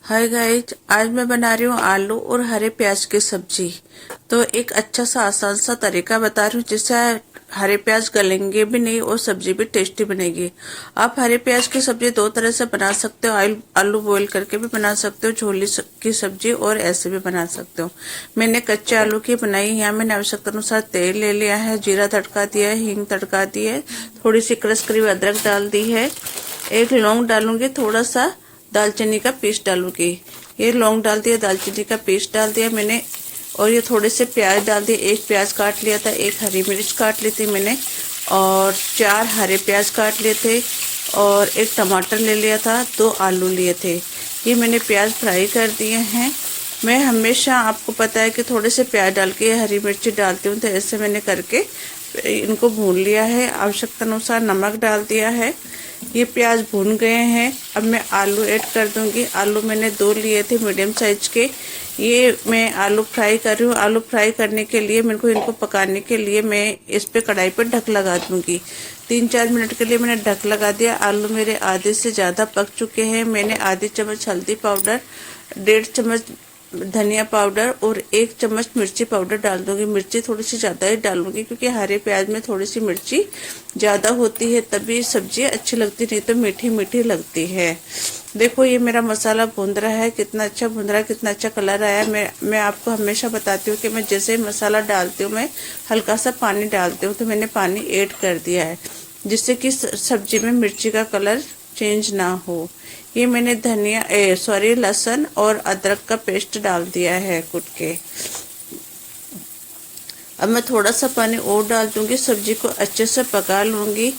Hi guys, आज मैं बना रही हूँ आलू और हरे प्याज की सब्जी। तो एक अच्छा सा आसान सा तरीका बता रही हूँ जिससे हरे प्याज गलेंगे भी नहीं और सब्जी भी टेस्टी बनेगी। आप हरे प्याज की सब्जी दो तरह से बना सकते हो। आलू बॉईल करके भी बना सकते हो, छोली की सब्जी, और ऐसे भी बना सकते हो। मैंने कच्चे आलू की बनाई। यहाँ मैंने आवश्यकता अनुसार तेल ले लिया है, जीरा तड़का दिया है, हींग तड़का दी है, थोड़ी सी क्रश करी हुई अदरक डाल दी है, एक लौंग डालूंगी, थोड़ा सा दालचीनी का पीस डालूंगी। ये लौंग डाल दिया, दालचीनी का पीस डाल दिया मैंने, और ये थोड़े से प्याज डाल दिए। एक प्याज काट लिया था, एक हरी मिर्च काट ली थी मैंने, और 4 हरे प्याज काट लिए थे, और एक टमाटर ले लिया था, 2 आलू लिए थे। ये मैंने प्याज फ्राई कर दिए हैं। मैं हमेशा, आपको पता है कि थोड़े से प्याज डाल के हरी मिर्ची डालती हूँ, तो ऐसे मैंने करके इनको भून लिया है। आवश्यकता अनुसार नमक डाल दिया है। ये प्याज भून गए हैं। अब मैं आलू ऐड कर दूंगी। आलू मैंने 2 लिए थे मीडियम साइज के। ये मैं आलू फ्राई कर रही हूँ। आलू फ्राई करने के लिए मेरे को, इनको पकाने के लिए मैं इस पे कढ़ाई पर ढक लगा दूंगी। 3-4 मिनट के लिए मैंने ढक लगा दिया। आलू मेरे आधे से ज़्यादा पक चुके हैं। मैंने आधी चम्मच हल्दी पाउडर, 1.5 चम्मच धनिया पाउडर और 1 चम्मच मिर्ची पाउडर डाल दूंगी। मिर्ची थोड़ी सी ज़्यादा ही डालूंगी क्योंकि हरे प्याज में थोड़ी सी मिर्ची ज़्यादा होती है, तभी सब्जी अच्छी लगती, नहीं तो मीठी मीठी लगती है। देखो ये मेरा मसाला भून रहा है, कितना अच्छा भून रहा है, कितना अच्छा कलर आया। मैं आपको हमेशा बताती हूँ कि मैं जैसे मसाला डालती हूँ मैं हल्का सा पानी डालती हूँ, तो मैंने पानी ऐड कर दिया है जिससे कि सब्जी में मिर्ची का कलर चेंज ना हो। ये मैंने लहसुन और अदरक का पेस्ट डाल दिया है कूट के। अब मैं थोड़ा सा पानी और डाल दूंगी, सब्जी को अच्छे से पका लूंगी,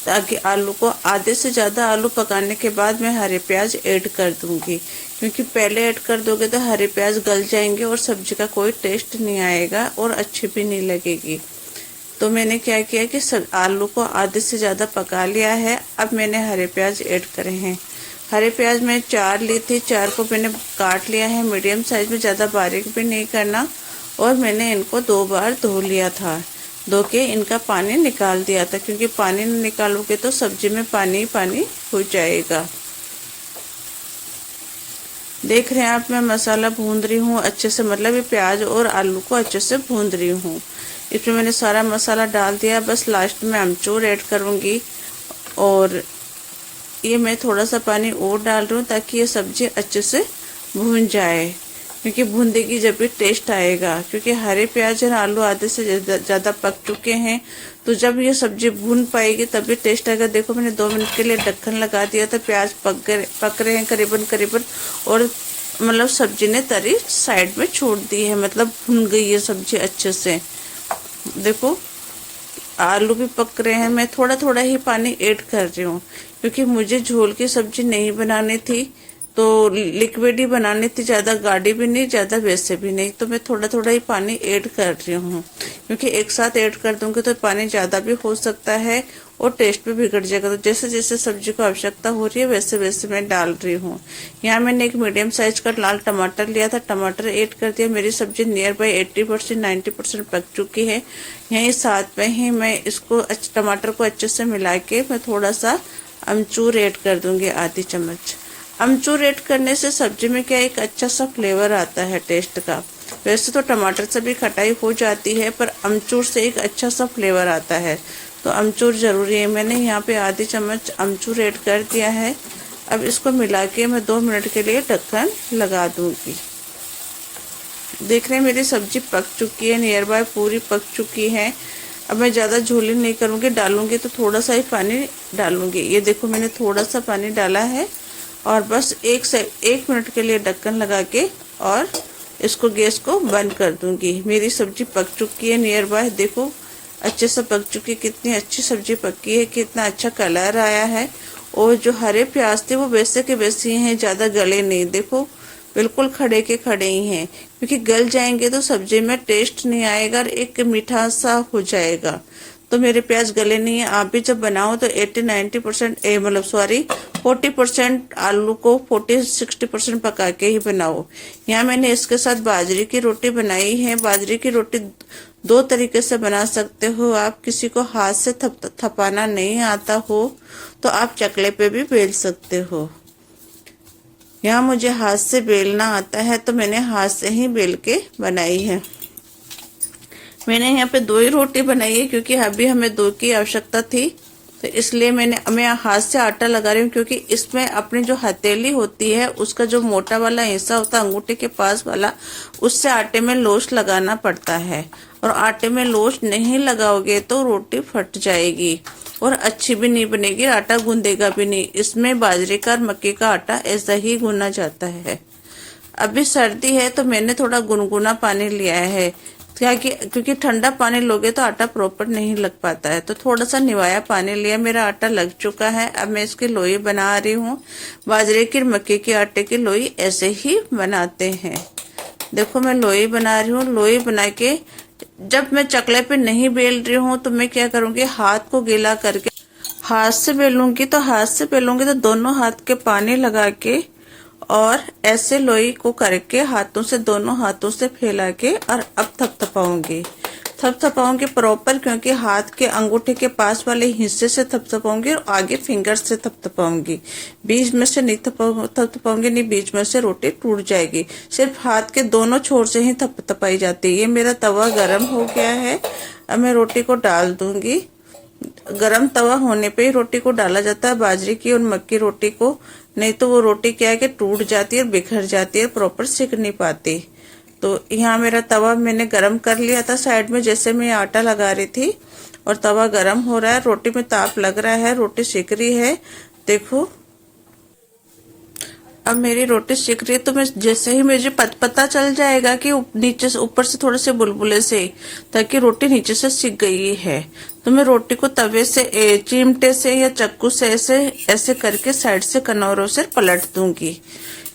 ताकि आलू को, आधे से ज़्यादा आलू पकाने के बाद मैं हरे प्याज ऐड कर दूंगी, क्योंकि पहले ऐड कर दोगे तो हरे प्याज गल जाएंगे और सब्जी का कोई टेस्ट नहीं आएगा और अच्छी भी नहीं लगेगी। तो मैंने क्या किया कि आलू को आधे से ज़्यादा पका लिया है। अब मैंने हरे प्याज ऐड करे हैं। हरे प्याज मैं 4 ली थी, 4 को मैंने काट लिया है मीडियम साइज में, ज़्यादा बारीक भी नहीं करना। और मैंने इनको 2 बार धो लिया था, धो के इनका पानी निकाल दिया था, क्योंकि पानी नहीं निकालोगे तो सब्जी में पानी पानी हो जाएगा। देख रहे हैं आप, मैं मसाला भून रही हूँ अच्छे से, मतलब ये प्याज और आलू को अच्छे से भून रही हूँ। इसमें मैंने सारा मसाला डाल दिया, बस लास्ट में अमचूर ऐड करूँगी। और ये मैं थोड़ा सा पानी और डाल रही हूँ ताकि ये सब्जी अच्छे से भून जाए, क्योंकि भूनने जब भी टेस्ट आएगा, क्योंकि हरे प्याज और आलू आधे से ज़्यादा पक चुके हैं, तो जब ये सब्जी भून पाएगी तभी टेस्ट आएगा। देखो मैंने 2 मिनट के लिए ढक्कन लगा दिया था, प्याज पक रहे हैं करीबन करीबन, और मतलब सब्जी ने तरी साइड में छोड़ दी है, मतलब भून गई है सब्जी अच्छे से। देखो आलू भी पक रहे हैं। मैं थोड़ा थोड़ा ही पानी ऐड कर रही हूँ, क्योंकि मुझे झोल की सब्जी नहीं बनानी थी, तो लिक्विड ही बनानी थी, ज़्यादा गाढ़ी भी नहीं, ज़्यादा वैसे भी नहीं। तो मैं थोड़ा थोड़ा ही पानी ऐड कर रही हूँ, क्योंकि एक साथ ऐड कर दूंगी तो पानी ज़्यादा भी हो सकता है और टेस्ट भी बिगड़ जाएगा। तो जैसे जैसे सब्जी को आवश्यकता हो रही है वैसे वैसे मैं डाल रही हूँ। यहाँ मैंने एक मीडियम साइज का लाल टमाटर लिया था, टमाटर ऐड कर दिया। मेरी सब्जी नियर बाई 80% 90% पक चुकी है। यहीं साथ में ही मैं इसको टमाटर को अच्छे से मिला के मैं थोड़ा सा अमचूर ऐड कर दूंगी, आधी चम्मच। अमचूर ऐड करने से सब्जी में क्या एक अच्छा सा फ्लेवर आता है टेस्ट का। वैसे तो टमाटर से भी खटाई हो जाती है, पर अमचूर से एक अच्छा सा फ्लेवर आता है, तो अमचूर ज़रूरी है। मैंने यहाँ पे आधी चम्मच अमचूर ऐड कर दिया है। अब इसको मिला के मैं 2 मिनट के लिए ढक्कन लगा दूंगी। देख रहे हैं मेरी सब्जी पक चुकी है, नियर बाय पूरी पक चुकी है। अब मैं ज़्यादा झोली नहीं करूँगी, डालूंगी तो थोड़ा सा ही पानी डालूंगी। ये देखो मैंने थोड़ा सा पानी डाला है, और बस 1 मिनट के लिए ढक्कन लगा के और इसको गैस को बंद कर दूंगी। मेरी सब्जी पक चुकी है नियर बाय, देखो अच्छे से पक चुकी है, कितनी अच्छी सब्जी पकी है, कितना अच्छा कलर आया है। और जो हरे प्याज थे वो वैसे के वैसे ही हैं, ज़्यादा गले नहीं, देखो बिल्कुल खड़े के खड़े ही हैं, क्योंकि गल जाएंगे तो सब्जी में टेस्ट नहीं आएगा और एक मीठा सा हो जाएगा। तो मेरे प्याज गले नहीं है। आप भी जब बनाओ तो 80-90% 40% आलू को 40-60% पका के ही बनाओ। यहाँ मैंने इसके साथ बाजरे की रोटी बनाई है। बाजरे की रोटी 2 तरीके से बना सकते हो आप। किसी को हाथ से थपाना नहीं आता हो तो आप चकले पे भी बेल सकते हो। यहाँ मुझे हाथ से बेलना आता है तो मैंने हाथ से ही बेल के बनाई है। मैंने यहाँ पे 2 ही रोटी बनाई है क्योंकि अभी हमें 2 की आवश्यकता थी, तो इसलिए मैं हाथ से आटा लगा रही हूँ, क्योंकि इसमें अपनी जो हथेली होती है उसका जो मोटा वाला हिस्सा होता है अंगूठे के पास वाला, उससे आटे में लोच लगाना पड़ता है। और आटे में लोच नहीं लगाओगे तो रोटी फट जाएगी और अच्छी भी नहीं बनेगी, आटा गूंदेगा भी नहीं। इसमें बाजरे का और मक्के का आटा ऐसा ही गूंना जाता है। अभी सर्दी है तो मैंने थोड़ा गुनगुना पानी लिया है, क्योंकि ठंडा पानी लोगे तो आटा प्रॉपर नहीं लग पाता है, तो थोड़ा सा निवाया पानी लिया। मेरा आटा लग चुका है। अब मैं इसकी लोई बना रही हूँ। बाजरे की मक्के के आटे की लोई ऐसे ही बनाते हैं। देखो मैं लोई बना रही हूँ। लोई बना के जब मैं चकले पे नहीं बेल रही हूँ तो मैं क्या करूँगी, हाथ को गीला करके हाथ से बेलूंगी। तो दोनों हाथ के पानी लगा के और ऐसे लोई को करके हाथों से, दोनों हाथों से फैला के और अब थपथपाऊंगी प्रॉपर, क्योंकि हाथ के अंगूठे के पास वाले हिस्से से थपथपाऊंगी और आगे फिंगर से थपथपाऊंगी। बीच में से नहीं थपथपाऊंगी, नहीं बीच में से रोटी टूट जाएगी। सिर्फ हाथ के दोनों छोर से ही थपथपाई जाती है। ये मेरा तवा गरम हो गया है। अब मैं रोटी को डाल दूंगी। गरम तवा होने पे ही रोटी को डाला जाता है, बाजरे की और मक्की रोटी को, नहीं तो वो रोटी क्या है कि टूट जाती है, बिखर जाती है, प्रॉपर सिक नहीं पाती। तो यहाँ मेरा तवा मैंने गरम कर लिया था साइड में, जैसे मैं आटा लगा रही थी, और तवा गरम हो रहा है, रोटी में ताप लग रहा है, रोटी सिक रही है। देखो अब मेरी रोटी सिक रही है, तो मैं जैसे ही मुझे पता चल जाएगा कि नीचे से ऊपर से थोड़े से बुलबुले से, ताकि रोटी नीचे से सिक गई है, तो मैं रोटी को तवे से चिमटे से या चक्कू से ऐसे ऐसे करके साइड से कनौरों से पलट दूंगी।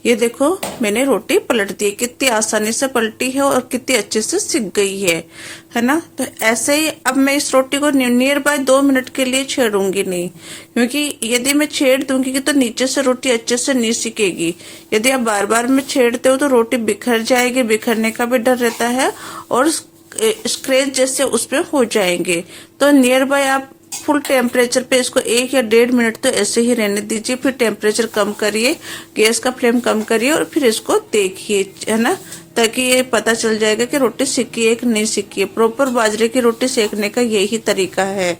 ये देखो मैंने रोटी पलट दी, कितनी आसानी से पलटी है और कितनी अच्छे से सिक गई है ना। तो ऐसे ही अब मैं इस रोटी को नियर बाय 2 मिनट के लिए छेड़ूंगी नहीं, क्योंकि यदि मैं छेड़ दूंगी तो नीचे से रोटी अच्छे से नहीं सिकेगी। यदि आप बार बार में छेड़ते हो तो रोटी बिखर जाएगी, बिखरने का भी डर रहता है और स्क्रैच जैसे उसमें हो जाएंगे। तो नियर बाय आप फुल टेम्परेचर पे इसको 1 या 1.5 मिनट तो ऐसे ही रहने दीजिए। फिर टेम्परेचर कम करिए, गैस का फ्लेम कम करिए और फिर इसको देखिए, है ना, ताकि ये पता चल जाएगा कि रोटी सिकी है कि नहीं सिकी है। प्रॉपर बाजरे की रोटी सेकने का यही तरीका है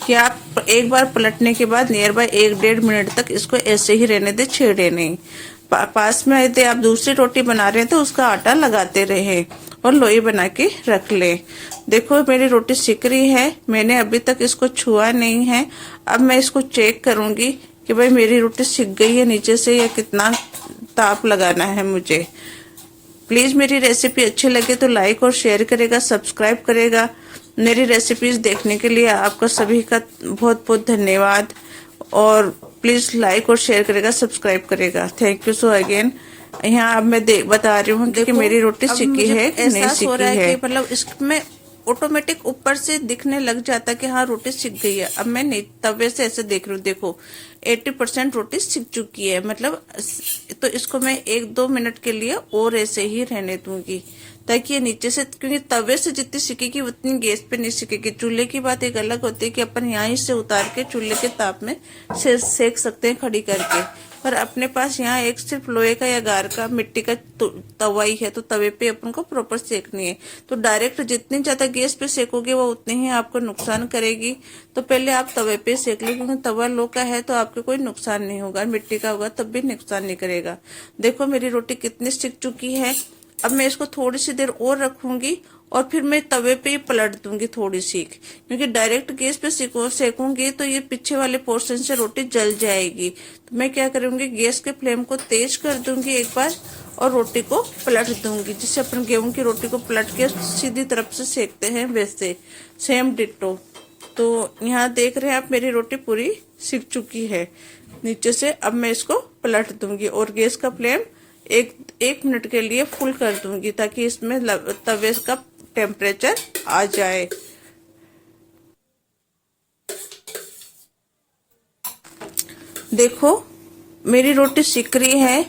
कि आप एक बार पलटने के बाद नियर बाय 1-1.5 मिनट तक इसको ऐसे ही रहने दे, छेड़े नहीं। पास में यदि आप दूसरी रोटी बना रहे हैं तो उसका आटा लगाते रहे और लोई बना के रख ले। देखो मेरी रोटी सिक रही है, मैंने अभी तक इसको छुआ नहीं है। अब मैं इसको चेक करूंगी कि भाई मेरी रोटी सिक गई है नीचे से या कितना ताप लगाना है मुझे। प्लीज मेरी रेसिपी अच्छी लगे तो लाइक और शेयर करेगा, सब्सक्राइब करेगा। मेरी रेसिपीज देखने के लिए आपका सभी का बहुत बहुत धन्यवाद, और प्लीज लाइक और शेयर करेगा, सब्सक्राइब करेगा। Thank you so again. यहाँ अब मैं बता रही हूँ कि मेरी रोटी सिकी है कि नहीं सिकी है। मतलब इसमें ऑटोमेटिक ऊपर से दिखने लग जाता है कि हाँ रोटी सिक गई है। अब मैं तवे से ऐसे देख रही हूँ, देखो 80% रोटी सिक चुकी है, मतलब तो इसको मैं 1-2 मिनट के लिए और ऐसे ही रहने दूंगी, ताकि ये नीचे से, क्योंकि तवे से जितनी सिकेगी उतनी गैस पे नहीं सिकेगी। चूल्हे की बात एक अलग होती है कि अपन यहाँ से उतार के चूल्हे के ताप में सेक सकते हैं खड़ी करके, पर अपने पास यहाँ एक सिर्फ लोहे का या गार का मिट्टी का तवा ही है, तो तवे पे अपन को प्रॉपर सेकनी है। तो डायरेक्ट जितनी ज्यादा गैस पे सेकोगे वो उतनी ही आपको नुकसान करेगी। तो पहले आप तवे पे सेक लो, क्योंकि तवा लोहे का है तो आपको कोई नुकसान नहीं होगा, मिट्टी का होगा तब भी नुकसान नहीं करेगा। देखो मेरी रोटी कितनी सिक चुकी है। अब मैं इसको थोड़ी सी देर और रखूंगी और फिर मैं तवे पे ही पलट दूंगी थोड़ी सी, क्योंकि डायरेक्ट गैस पे सेकूंगी तो ये पीछे वाले पोर्शन से रोटी जल जाएगी। तो मैं क्या करूंगी, गैस के फ्लेम को तेज कर दूंगी एक बार और रोटी को पलट दूंगी, जिससे अपन गेहूं की रोटी को पलट के सीधी तरफ से सेकते हैं वैसे सेम डिट्टो। तो यहाँ देख रहे हैं आप मेरी रोटी पूरी सिक चुकी है नीचे से। अब मैं इसको पलट दूंगी और गैस का फ्लेम एक मिनट के लिए फुल कर दूंगी, ताकि इसमें तवे का टेम्परेचर आ जाए। देखो मेरी रोटी सिक रही है,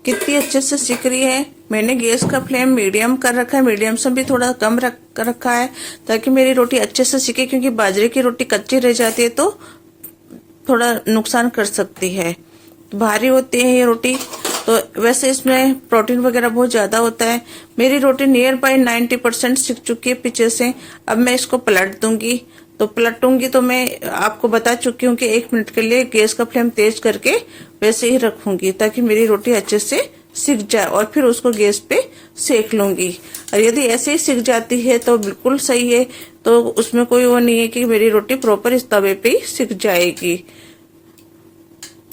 कितनी अच्छे से सिक रही है। मैंने गैस का फ्लेम मीडियम कर रखा है, मीडियम से भी थोड़ा कम रखा है, ताकि मेरी रोटी अच्छे से सिके, क्योंकि बाजरे की रोटी कच्ची रह जाती है तो थोड़ा नुकसान कर सकती है, भारी होती है ये रोटी। तो वैसे इसमें प्रोटीन वगैरह बहुत ज़्यादा होता है। मेरी रोटी नियर बाय 90% सिक चुकी है पीछे से। अब मैं इसको पलट दूंगी। तो पलटूंगी तो मैं आपको बता चुकी हूँ कि 1 मिनट के लिए गैस का फ्लेम तेज करके वैसे ही रखूंगी ताकि मेरी रोटी अच्छे से सिक जाए, और फिर उसको गैस पे सेक लूंगी। और यदि ऐसे ही सिक जाती है तो बिल्कुल सही है, तो उसमें कोई वो नहीं है कि मेरी रोटी प्रॉपर इस तवे पे ही सिक जाएगी।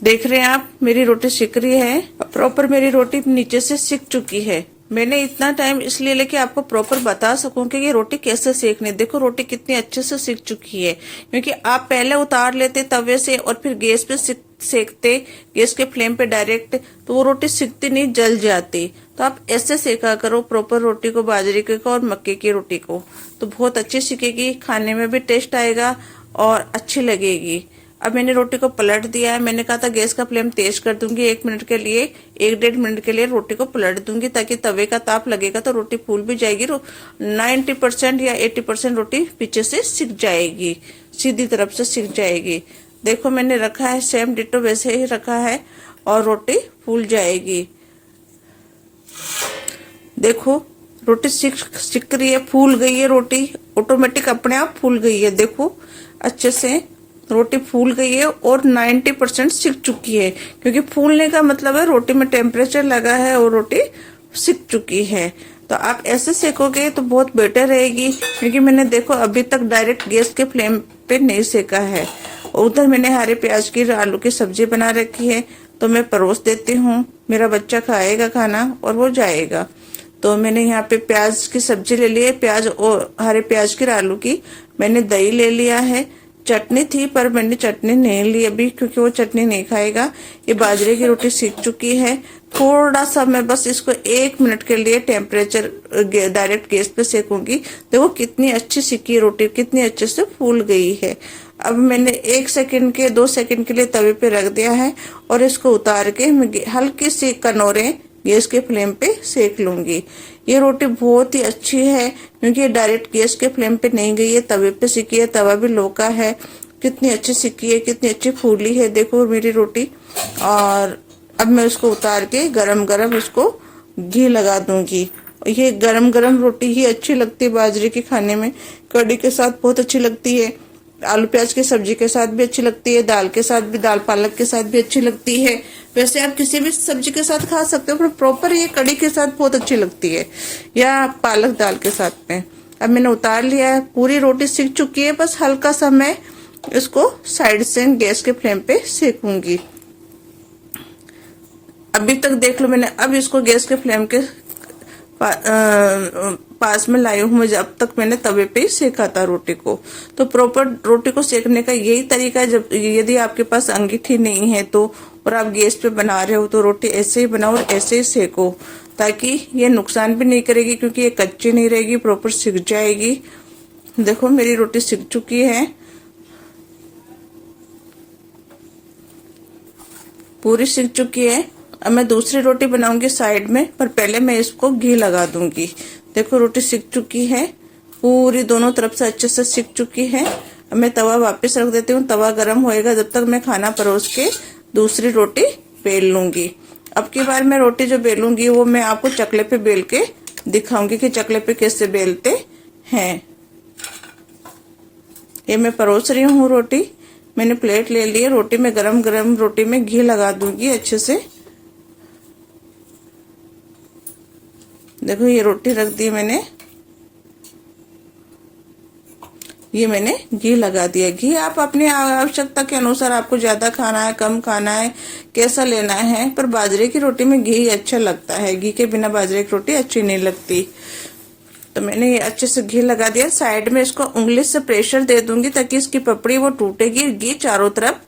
देख रहे हैं आप, मेरी रोटी सिक रही है, प्रॉपर मेरी रोटी नीचे से सिक चुकी है। मैंने इतना टाइम इसलिए लेके आपको प्रॉपर बता सकूं कि ये रोटी कैसे सेकनी। देखो रोटी कितनी अच्छे से सिक चुकी है, क्योंकि आप पहले उतार लेते तवे से और फिर गैस पे सेकते, गैस के फ्लेम पे डायरेक्ट, तो वो रोटी सिकती नहीं, जल जाती। तो आप ऐसे सेका करो प्रॉपर रोटी को, बाजरे के को और मक्के की रोटी को, तो बहुत अच्छी सिकेगी, खाने में भी टेस्ट आएगा और अच्छी लगेगी। अब मैंने रोटी को पलट दिया है। मैंने कहा था गैस का फ्लेम तेज कर दूंगी 1 मिनट के लिए, 1-1.5 मिनट के लिए रोटी को पलट दूंगी ताकि तवे का ताप लगेगा तो रोटी फूल भी जाएगी। 90% या 80% रोटी पीछे से सिक जाएगी, सीधी तरफ से सिक जाएगी। देखो मैंने रखा है सेम डिटो वैसे ही रखा है और रोटी फूल जाएगी। देखो रोटी सिक रही है, फूल गई है रोटी, ऑटोमेटिक अपने आप फूल गई है। देखो अच्छे से रोटी फूल गई है और 90% सिक चुकी है, क्योंकि फूलने का मतलब है रोटी में टेम्परेचर लगा है और रोटी सिक चुकी है। तो आप ऐसे सेकोगे तो बहुत बेटर रहेगी, क्योंकि मैंने देखो अभी तक डायरेक्ट गैस के फ्लेम पे नहीं सेका है। उधर मैंने हरे प्याज की आलू की सब्जी बना रखी है, तो मैं परोस देती हूँ, मेरा बच्चा खाएगा खाना और वो जाएगा। तो मैंने यहाँ पे प्याज की सब्जी ले ली है, प्याज और हरे प्याज की आलू की। मैंने दही ले लिया है, चटनी थी पर मैंने चटनी नहीं ली अभी, क्योंकि वो चटनी नहीं खाएगा। ये बाजरे की रोटी सीख चुकी है। थोड़ा सा मैं बस इसको 1 मिनट के लिए टेम्परेचर डायरेक्ट गैस पे सेकूंगी। देखो कितनी अच्छी सिकी रोटी, कितनी अच्छे से फूल गई है। अब मैंने 1 सेकंड के 2 सेकंड के लिए तवे पे रख दिया है और इसको उतार के मैं हल्की सी कनोरे गैस के फ्लेम पे सेक लूंगी। ये रोटी बहुत ही अच्छी है, क्योंकि ये डायरेक्ट गैस के फ्लेम पे नहीं गई है, तवे पे सिकी है, तवा भी लोका है। कितनी अच्छी सिकी है, कितनी अच्छी फूली है, देखो मेरी रोटी। और अब मैं उसको उतार के गरम गरम इसको घी लगा दूंगी। ये गरम गरम रोटी ही अच्छी लगती है बाजरे के खाने में, कढ़ी के साथ बहुत अच्छी लगती है, आलू प्याज की सब्जी के साथ भी अच्छी लगती है, दाल के साथ भी, दाल पालक के साथ भी अच्छी लगती है। वैसे आप किसी भी सब्जी के साथ खा सकते हो, पर प्रॉपर ये कढ़ी के साथ बहुत अच्छी लगती है, या पालक दाल के साथ में। अब मैंने उतार लिया है, पूरी रोटी सिक चुकी है, बस हल्का सा मैं इसको साइड से गैस के फ्लेम पे सेकूंगी। अभी तक देख लो मैंने अब इसको गैस के फ्लेम के पास में लाई हूँ, जब तक मैंने तवे पे ही सेका था रोटी को। तो प्रॉपर रोटी को सेकने का यही तरीका है। जब यदि आपके पास अंगीठी नहीं है तो, और आप गैस पे बना रहे हो, तो रोटी ऐसे ही बनाओ और ऐसे ही सेको, ताकि ये नुकसान भी नहीं करेगी, क्योंकि ये कच्ची नहीं रहेगी, प्रॉपर सिक जाएगी। देखो मेरी रोटी सिक चुकी है, पूरी सिक चुकी है। अब मैं दूसरी रोटी बनाऊंगी साइड में, पर पहले मैं इसको घी लगा दूंगी। देखो रोटी सिक चुकी है, पूरी दोनों तरफ से अच्छे से सिक चुकी है। अब मैं तवा वापस रख देती हूँ, तवा गर्म होएगा, जब तक मैं खाना परोस के दूसरी रोटी बेल लूंगी। अब की बार मैं रोटी जो बेलूंगी वो मैं आपको चकले पे बेल के दिखाऊंगी कि चकले पे कैसे बेलते हैं। ये मैं परोस रही हूँ रोटी, मैंने प्लेट ले ली है। रोटी में गरम गरम रोटी में घी लगा दूंगी अच्छे से। देखो ये रोटी रख दी मैंने, ये मैंने घी लगा दिया। घी आप अपनी आवश्यकता के अनुसार, आपको ज्यादा खाना है, कम खाना है, कैसा लेना है, पर बाजरे की रोटी में घी अच्छा लगता है, घी के बिना बाजरे की रोटी अच्छी नहीं लगती। तो मैंने ये अच्छे से घी लगा दिया। साइड में इसको उंगली से प्रेशर दे दूंगी ताकि इसकी पपड़ी वो टूटेगी, घी चारों तरफ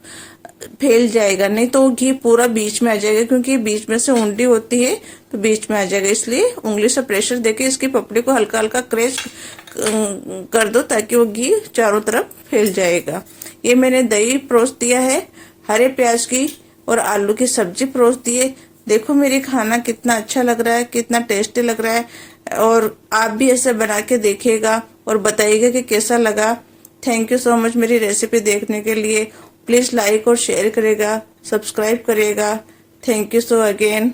फैल जाएगा, नहीं तो घी पूरा बीच में आ जाएगा, क्योंकि बीच में से उंडी होती है तो बीच में आ जाएगा। इसलिए उंगली से प्रेशर देके इसकी पपड़ी को हल्का हल्का क्रैश कर दो ताकि वो घी चारों तरफ फैल जाएगा। ये मैंने दही परोस दिया है, हरे प्याज की और आलू की सब्जी परोस दी है। देखो मेरी खाना कितना अच्छा लग रहा है, कितना टेस्टी लग रहा है, और आप भी ऐसे बना के देखिएगा और बताइएगा कि कैसा लगा। थैंक यू सो मच मेरी रेसिपी देखने के लिए। प्लीज लाइक और शेयर करेगा, सब्सक्राइब करेगा। Thank you so again.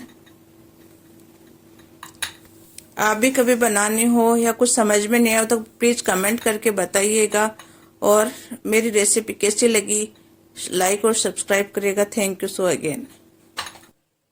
आप भी कभी बनानी हो या कुछ समझ में नहीं आए तो प्लीज़ कमेंट करके बताइएगा। और मेरी रेसिपी कैसी लगी लाइक और सब्सक्राइब करिएगा। Thank you so again.